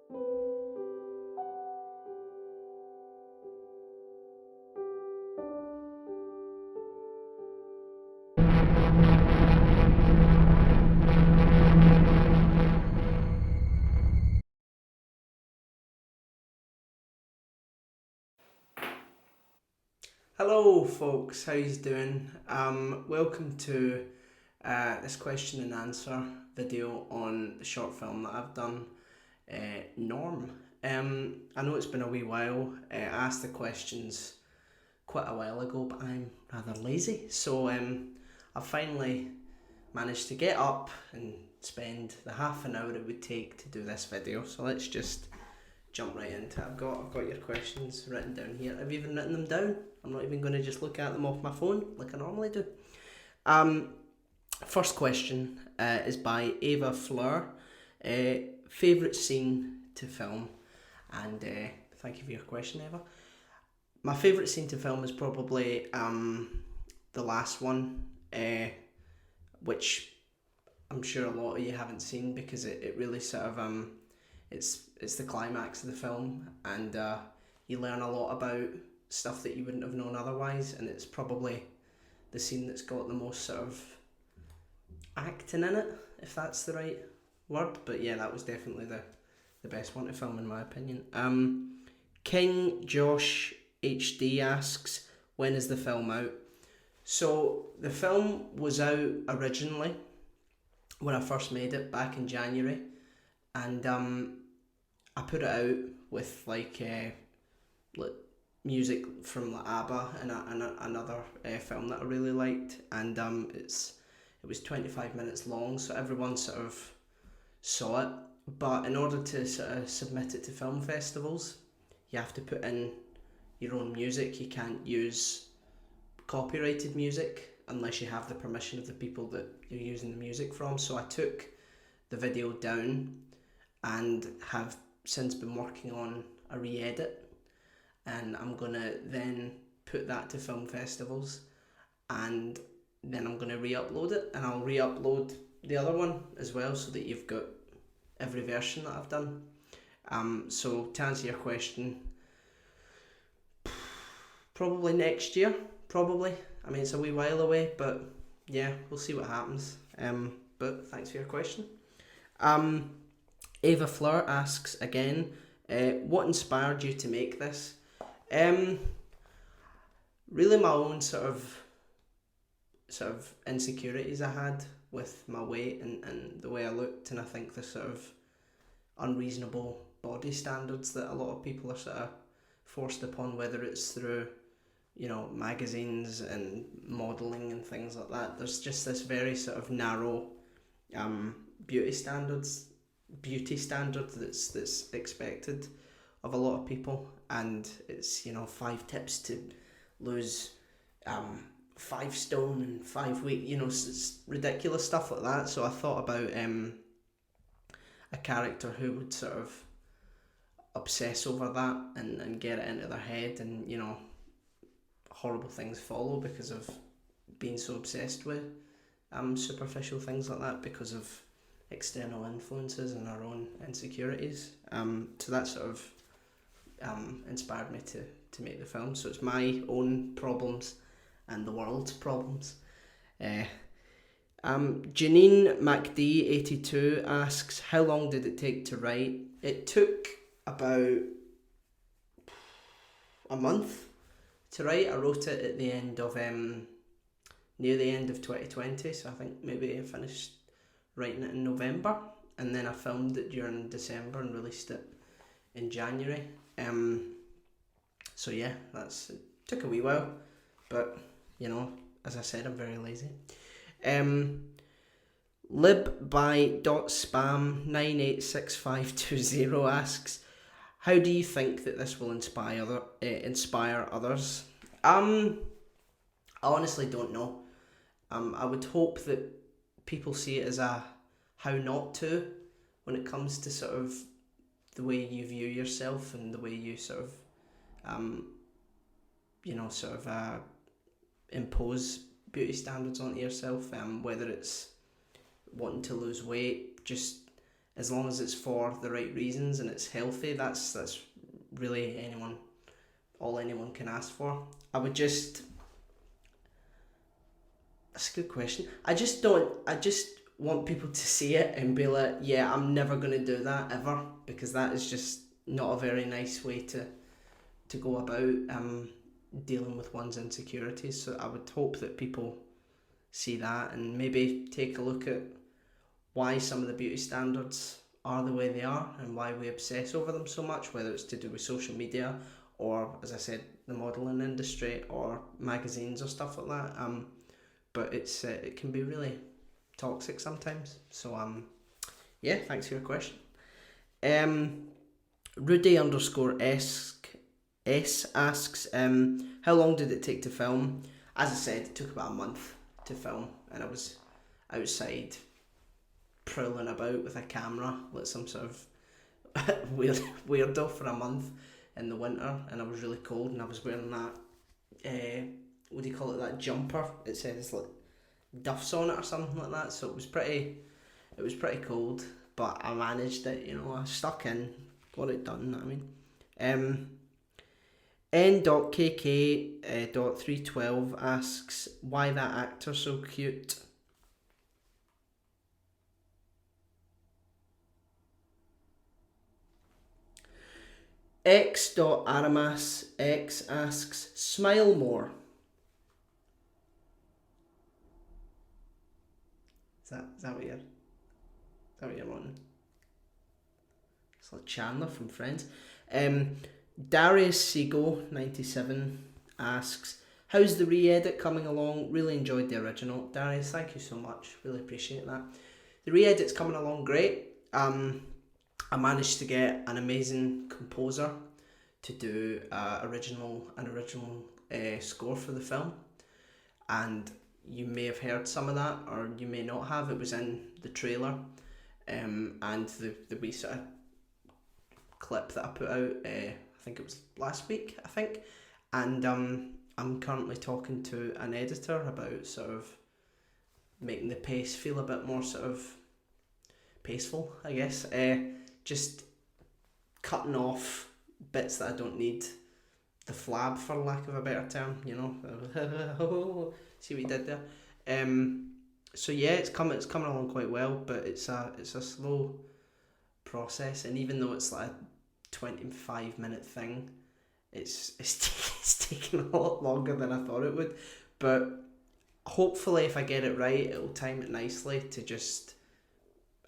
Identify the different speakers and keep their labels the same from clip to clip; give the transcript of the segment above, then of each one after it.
Speaker 1: Hello folks, how you doing? Welcome to this question and answer video on the short film that I've done, Norm. I know it's been a wee while. I asked the questions quite a while ago, but I'm rather lazy, so I've finally managed to get up and spend the half an hour it would take to do this video. So let's just jump right into it. I've got your questions written down here. I've even written them down. I'm not even going to just look at them off my phone like I normally do. First question is by Ava Fleur. Favourite scene to film? And thank you for your question, Eva. My favourite scene to film is probably the last one, which I'm sure a lot of you haven't seen because it really sort of it's the climax of the film, and you learn a lot about stuff that you wouldn't have known otherwise, and it's probably the scene that's got the most sort of acting in it, if that's the right word. But yeah, that was definitely the best one to film in my opinion. King Josh HD asks, when is the film out? So the film was out originally when I first made it back in January, and I put it out with like music from like ABBA and another film that I really liked, and it was 25 minutes long, so everyone sort of saw it. But in order to sort of submit it to film festivals, you have to put in your own music. You can't use copyrighted music unless you have the permission of the people that you're using the music from. So I took the video down and have since been working on a re-edit, and I'm gonna then put that to film festivals, and then I'm gonna re-upload it, and I'll re-upload the other one as well so that you've got every version that I've done. So to answer your question, probably next year, probably. I mean, it's a wee while away, but yeah, we'll see what happens. But thanks for your question. Ava Fleur asks again, what inspired you to make this? Really my own sort of insecurities I had with my weight and the way I looked, and I think the sort of unreasonable body standards that a lot of people are sort of forced upon, whether it's through, you know, magazines and modelling and things like that. There's just this very sort of narrow beauty standard that's expected of a lot of people, and it's, you know, 5 tips to lose 5 stone in 5 weeks, you know, it's ridiculous stuff like that. So I thought about a character who would sort of obsess over that and get it into their head, and, you know, horrible things follow because of being so obsessed with superficial things like that because of external influences and our own insecurities. So that sort of inspired me to make the film. So it's my own problems and the world's problems. Janine MacD82 asks, how long did it take to write? It took about a month to write. I wrote it at the end of near the end of 2020, so I think maybe I finished writing it in November, and then I filmed it during December and released it in January. So yeah, it took a wee while, but, you know, as I said, I'm very lazy. Libby.spam9865520 asks, how do you think that this will inspire others? I honestly don't know. I would hope that people see it as a how not to when it comes to sort of the way you view yourself and the way you sort of impose beauty standards onto yourself, whether it's wanting to lose weight, just as long as it's for the right reasons and it's healthy, that's really all anyone can ask for. That's a good question. I just want people to see it and be like, yeah, I'm never going to do that ever, because that is just not a very nice way to go about dealing with one's insecurities. So I would hope that people see that and maybe take a look at why some of the beauty standards are the way they are and why we obsess over them so much, whether it's to do with social media or, as I said, the modelling industry or magazines or stuff like that. But it can be really toxic sometimes. So yeah, thanks for your question. Rudy_S asks, how long did it take to film? As I said, it took about a month to film, and I was outside prowling about with a camera like some sort of weirdo for a month in the winter, and I was really cold, and I was wearing that what do you call it, that jumper, it says like Duff's on it or something like that, so it was pretty cold, but I managed it, I stuck in, got it done, you know what I mean. N.KK.312 asks, why that actor so cute? X.Aramas.X asks, smile more. Is that what you're wanting? It's like Chandler from Friends. Darius Seago 97 asks, how's the re-edit coming along? Really enjoyed the original. Darius, thank you so much. Really appreciate that. The re-edit's coming along great. I managed to get an amazing composer to do an original score for the film, and you may have heard some of that, or you may not have. It was in the trailer, and the wee sort of clip that I put out, I think it was last week, and I'm currently talking to an editor about sort of making the pace feel a bit more sort of paceful, I guess. Just cutting off bits that I don't need, the flab for lack of a better term, see what you did there. So yeah, it's coming along quite well, but it's a slow process, and even though it's like a 25-minute thing, it's taking a lot longer than I thought it would, but hopefully if I get it right, it'll time it nicely to just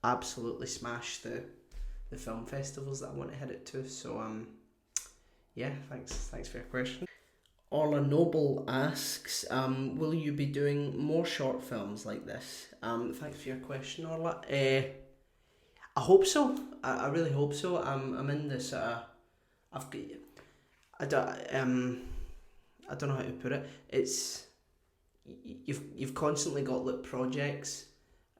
Speaker 1: absolutely smash the film festivals that I want to hit it to. So yeah, thanks for your question. Orla Noble asks, will you be doing more short films like this? Thanks for your question, Orla. I hope so. I really hope so. I'm in this. I don't know how to put it. It's you've constantly got like projects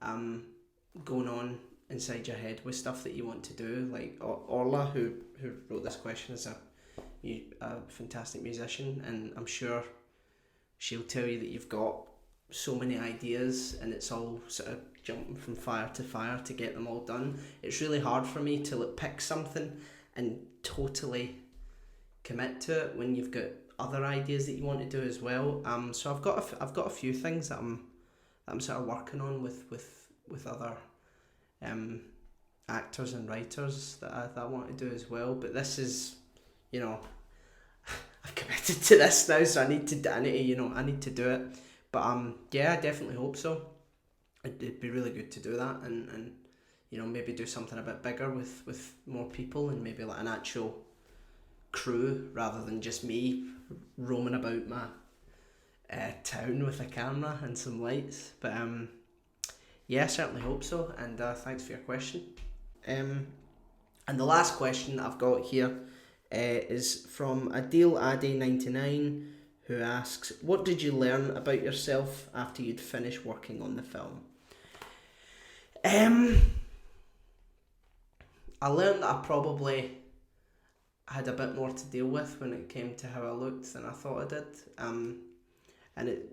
Speaker 1: going on inside your head with stuff that you want to do. Like Orla, who wrote this question, is a fantastic musician, and I'm sure she'll tell you that you've got so many ideas and it's all sort of jumping from fire to fire to get them all done. It's really hard for me to pick something and totally commit to it when you've got other ideas that you want to do as well. So I've got a few things that I'm sort of working on with other actors and writers that I want to do as well. But this is, I've committed to this now, so I need to do it. But yeah, I definitely hope so. It'd be really good to do that, and maybe do something a bit bigger with more people, and maybe like an actual crew rather than just me roaming about my town with a camera and some lights. But yeah, I certainly hope so, and thanks for your question. And the last question I've got here is from Adil Adi 99, who asks, what did you learn about yourself after you'd finished working on the film? I learned that I probably had a bit more to deal with when it came to how I looked than I thought I did. And it,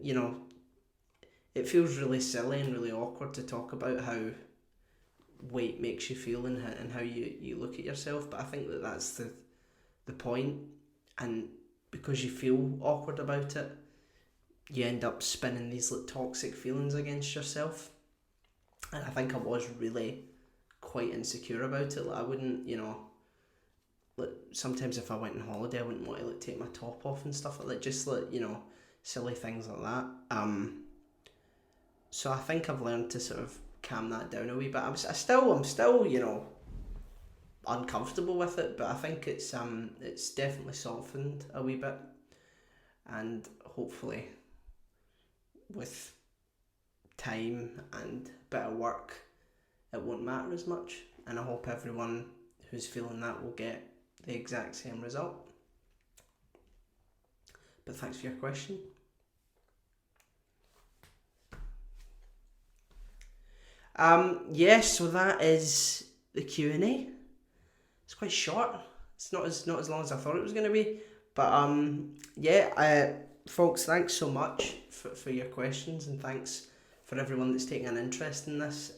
Speaker 1: it feels really silly and really awkward to talk about how weight makes you feel and how you look at yourself. But I think that's the point, and because you feel awkward about it, you end up spinning these like toxic feelings against yourself. And I think I was really quite insecure about it. Like I wouldn't, like sometimes if I went on holiday, I wouldn't want to like take my top off and stuff like that. Just like silly things like that. So I think I've learned to sort of calm that down a wee bit. I'm still uncomfortable with it, but I think it's definitely softened a wee bit, and hopefully with time and a bit of work it won't matter as much, and I hope everyone who's feeling that will get the exact same result. But thanks for your question. Yes, so that is the Q&A. It's quite short. It's not as long as I thought it was going to be. But folks, thanks so much for your questions, and thanks for everyone that's taking an interest in this.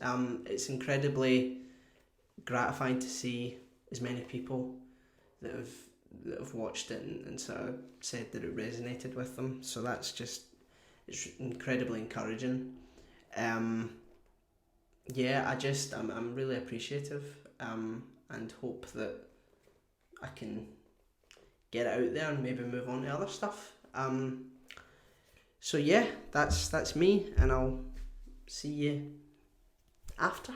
Speaker 1: It's incredibly gratifying to see as many people that have watched it and sort of said that it resonated with them. So it's incredibly encouraging. I'm really appreciative, and hope that I can get it out there and maybe move on to other stuff. So yeah, that's me, and I'll see you after.